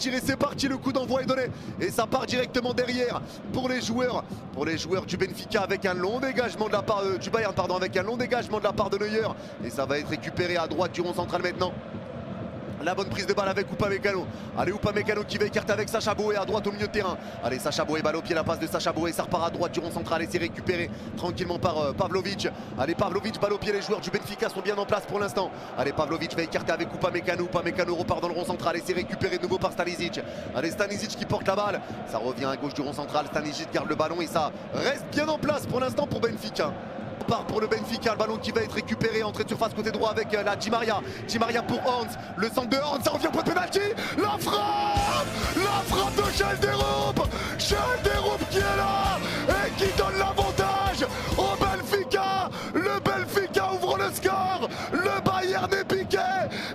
Et c'est parti, le coup d'envoi est donné et ça part directement derrière pour les joueurs du Benfica avec un long dégagement de la part du Bayern, pardon, avec un long dégagement de la part de Neuer et ça va être récupéré à droite du rond central maintenant. La bonne prise de balle avec Upamecano. Allez, Upamecano qui va écarter avec Sacha Boey à droite au milieu de terrain. Allez, Sacha Boey, balle au pied, la passe de Sacha Boey, ça repart à droite du rond central et c'est récupéré tranquillement par Pavlovic. Allez, Pavlovic, balle au pied, les joueurs du Benfica sont bien en place pour l'instant. Allez, Pavlovic va écarter avec Upamecano. Upamecano repart dans le rond central et c'est récupéré de nouveau par Stanisic. Allez, Stanisic qui porte la balle. Ça revient à gauche du rond central. Stanisic garde le ballon et ça reste bien en place pour l'instant pour Benfica. Part pour le Benfica, le ballon qui va être récupéré, entrée de surface côté droit avec la Di Maria. Di Maria pour Hans, le centre de Hans, ça revient au point de pénalty. La frappe de Schelderup qui est là et qui donne l'avantage au Benfica. Le Benfica ouvre le score, le Bayern est piqué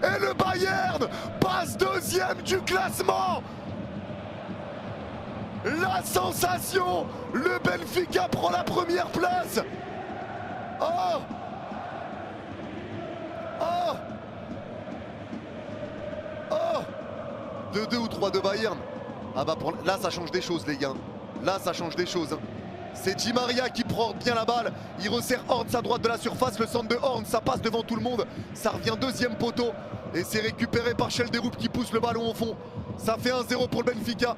et le Bayern passe deuxième du classement. La sensation, le Benfica prend la première place. Oh! Oh! Oh! 2-2 ou 3 de Bayern. Ah bah là ça change des choses les gars. Là ça change des choses. C'est Di Maria qui prend bien la balle. Il resserre Horns à droite de la surface. Le centre de Horns, ça passe devant tout le monde. Ça revient deuxième poteau. Et c'est récupéré par Schelderup qui pousse le ballon au fond. Ça fait 1-0 pour le Benfica.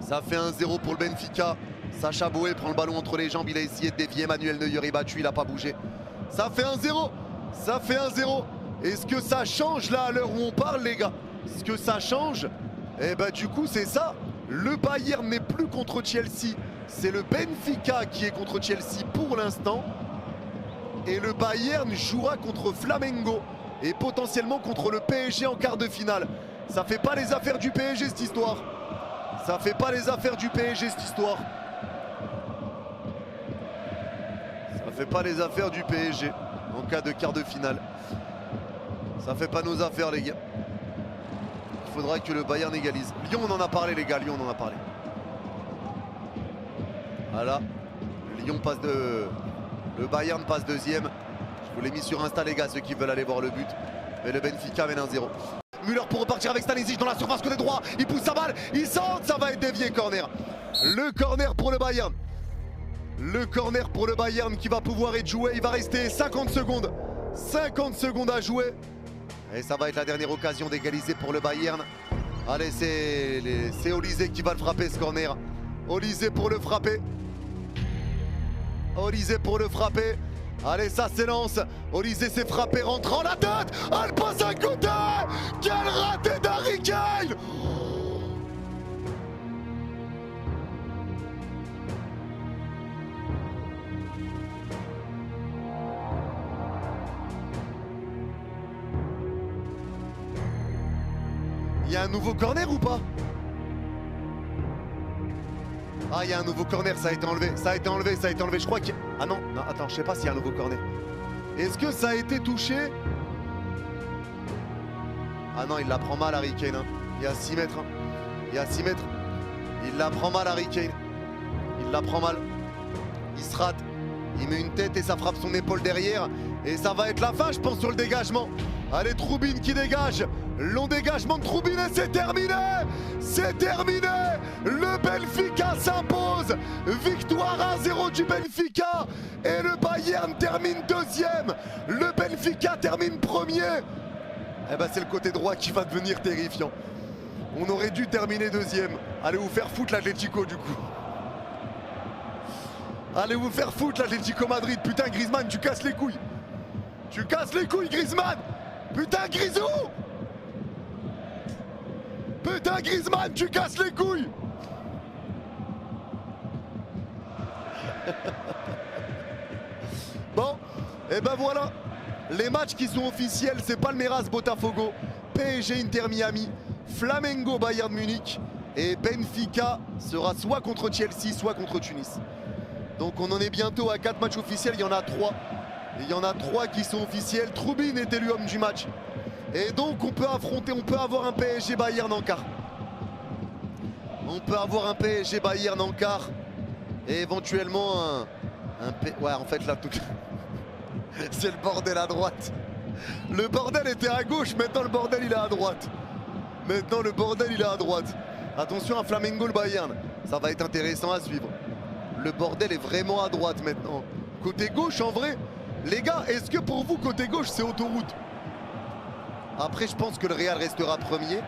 Ça fait 1-0 pour le Benfica. Sacha Boey prend le ballon entre les jambes, il a essayé de dévier, Manuel Neuer est battu, il n'a pas bougé. Ça fait 1-0, ça fait 1-0. Est-ce que ça change là à l'heure où on parle les gars? Est-ce que ça change? Eh ben du coup c'est ça, le Bayern n'est plus contre Chelsea, c'est le Benfica qui est contre Chelsea pour l'instant. Et le Bayern jouera contre Flamengo et potentiellement contre le PSG en quart de finale. Ça fait pas les affaires du PSG cette histoire. Ça fait pas les affaires du PSG cette histoire. Ça fait pas les affaires du PSG en cas de quart de finale. Ça fait pas nos affaires les gars. Il faudra que le Bayern égalise. Lyon on en a parlé les gars, Lyon on en a parlé. Voilà. Lyon passe de... Le Bayern passe deuxième. Je vous l'ai mis sur Insta les gars, ceux qui veulent aller voir le but. Mais le Benfica mène 1-0. Müller pour repartir avec Stanisic dans la surface côté droit. Il pousse sa balle, il centre, ça va être dévié, corner. Le corner pour le Bayern. Le corner pour le Bayern qui va pouvoir être joué. Il va rester 50 secondes. 50 secondes à jouer. Et ça va être la dernière occasion d'égaliser pour le Bayern. Allez, c'est Olysée qui va le frapper ce corner. Olysée pour le frapper. Olysée pour le frapper. Allez, ça s'élance. Olysée s'est frappé, rentrant la tête. Elle passe à côté. Quel raté d'Harry Kane. Il y a un nouveau corner ou pas? Ah, il y a un nouveau corner, ça a été enlevé, ça a été enlevé, ça a été enlevé. Je crois qu'il y a... Ah non, non, attends, je sais pas s'il y a un nouveau corner. Est-ce que ça a été touché? Ah non, il la prend mal Harry Kane. Hein. Il y a 6 mètres. Hein. Il y a 6 mètres. Il la prend mal Harry Kane. Il la prend mal. Il se rate. Il met une tête et ça frappe son épaule derrière. Et ça va être la fin, je pense, sur le dégagement. Allez, Troubine qui dégage. Long dégagement de Troubine et c'est terminé. C'est terminé. Le Benfica s'impose. Victoire 1-0 du Benfica. Et le Bayern termine deuxième. Le Benfica termine premier. Eh ben c'est le côté droit qui va devenir terrifiant. On aurait dû terminer deuxième. Allez vous faire foutre l'Atlético du coup. Allez vous faire foutre l'Atlético Madrid. Putain Griezmann, tu casses les couilles. Tu casses les couilles Griezmann. Putain Grisou. Putain Griezmann, tu casses les couilles. Bon, et ben voilà. Les matchs qui sont officiels, c'est Palmeiras Botafogo, PSG Inter Miami, Flamengo Bayern Munich et Benfica sera soit contre Chelsea, soit contre Tunis. Donc on en est bientôt à 4 matchs officiels, il y en a 3. Et il y en a 3 qui sont officiels. Troubine est élu homme du match. Et donc on peut affronter, on peut avoir un PSG Bayern en quart. On peut avoir un PSG Bayern en quart. Et éventuellement ouais en fait là tout... C'est le bordel à droite. Le bordel était à gauche, maintenant le bordel il est à droite. Maintenant le bordel il est à droite. Attention à Flamengo le Bayern. Ça va être intéressant à suivre. Le bordel est vraiment à droite maintenant. Côté gauche en vrai, les gars, est-ce que pour vous côté gauche c'est autoroute? Après je pense que le Real restera premier.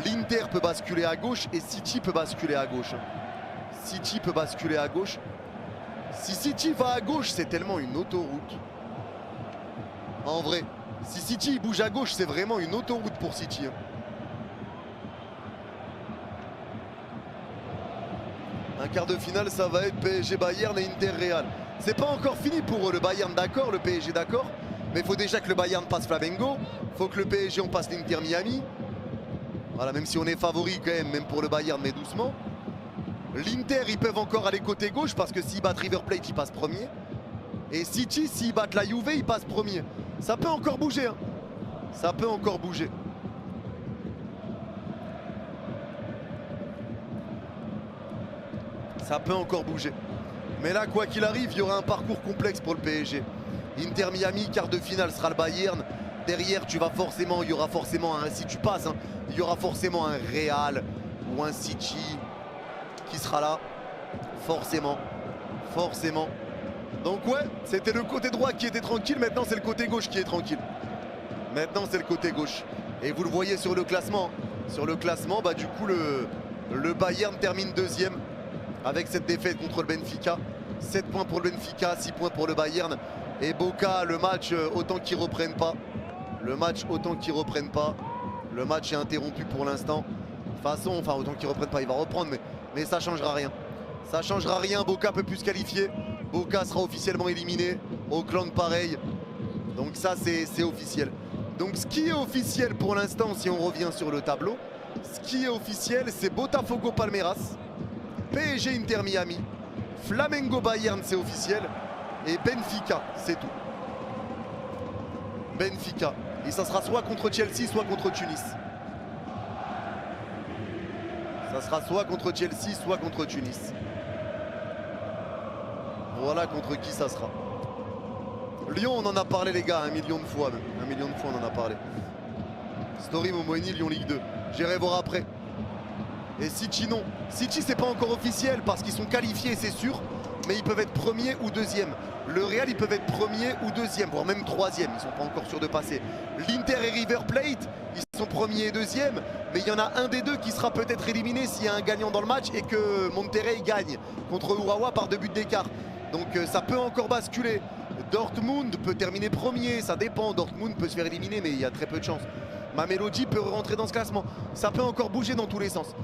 L'Inter peut basculer à gauche et City peut basculer à gauche. City peut basculer à gauche. Si City va à gauche, c'est tellement une autoroute. En vrai, si City bouge à gauche, c'est vraiment une autoroute pour City. Un quart de finale, ça va être PSG Bayern et Inter Real. C'est pas encore fini pour eux, le Bayern d'accord, le PSG d'accord. Mais il faut déjà que le Bayern passe Flamengo. Il faut que le PSG on passe l'Inter Miami. Voilà, même si on est favori quand même pour le Bayern, mais doucement. L'Inter, ils peuvent encore aller côté gauche parce que s'ils battent River Plate, ils passent premier. Et City, s'ils battent la Juve, ils passent premier. Ça peut encore bouger. Hein. Ça peut encore bouger. Ça peut encore bouger. Mais là, quoi qu'il arrive, il y aura un parcours complexe pour le PSG. Inter Miami, quart de finale sera le Bayern. Derrière, il y aura forcément un, si tu passes, hein, il y aura forcément un Real ou un City qui sera là. Forcément. Donc ouais, c'était le côté droit qui était tranquille. Maintenant, c'est le côté gauche qui est tranquille. Maintenant, c'est le côté gauche. Et vous le voyez sur le classement. Sur le classement, bah, du coup, le Bayern termine deuxième avec cette défaite contre le Benfica. 7 points pour le Benfica, 6 points pour le Bayern. Et Boca, le match, autant qu'ils reprennent pas. Le match est interrompu pour l'instant. De toute façon, enfin, autant qu'ils reprennent pas, il va reprendre, mais ça changera rien. Ça changera rien, Boca peut plus se qualifier. Boca sera officiellement éliminé. Auckland pareil. Donc ça c'est officiel. Donc ce qui est officiel pour l'instant, si on revient sur le tableau, ce qui est officiel, c'est Botafogo Palmeiras, PSG Inter Miami, Flamengo Bayern, c'est officiel. Et Benfica, c'est tout. Benfica. Et ça sera soit contre Chelsea, soit contre Tunis. Ça sera soit contre Chelsea, soit contre Tunis. Voilà contre qui ça sera. Lyon, on en a parlé les gars, 1 million de fois même. 1 million de fois on en a parlé. Story Momoini, Lyon Ligue 2. J'irai voir après. Et City non. City c'est pas encore officiel parce qu'ils sont qualifiés, c'est sûr. Mais ils peuvent être premier ou deuxième. Le Real, ils peuvent être premier ou deuxième, voire même troisième. Ils sont pas encore sûrs de passer. L'Inter et River Plate, ils sont premier et deuxième. Mais il y en a un des deux qui sera peut-être éliminé s'il y a un gagnant dans le match et que Monterrey gagne contre Urawa par 2 buts d'écart. Donc ça peut encore basculer. Dortmund peut terminer premier, ça dépend. Dortmund peut se faire éliminer, mais il y a très peu de chance. Mamelodi peut rentrer dans ce classement. Ça peut encore bouger dans tous les sens.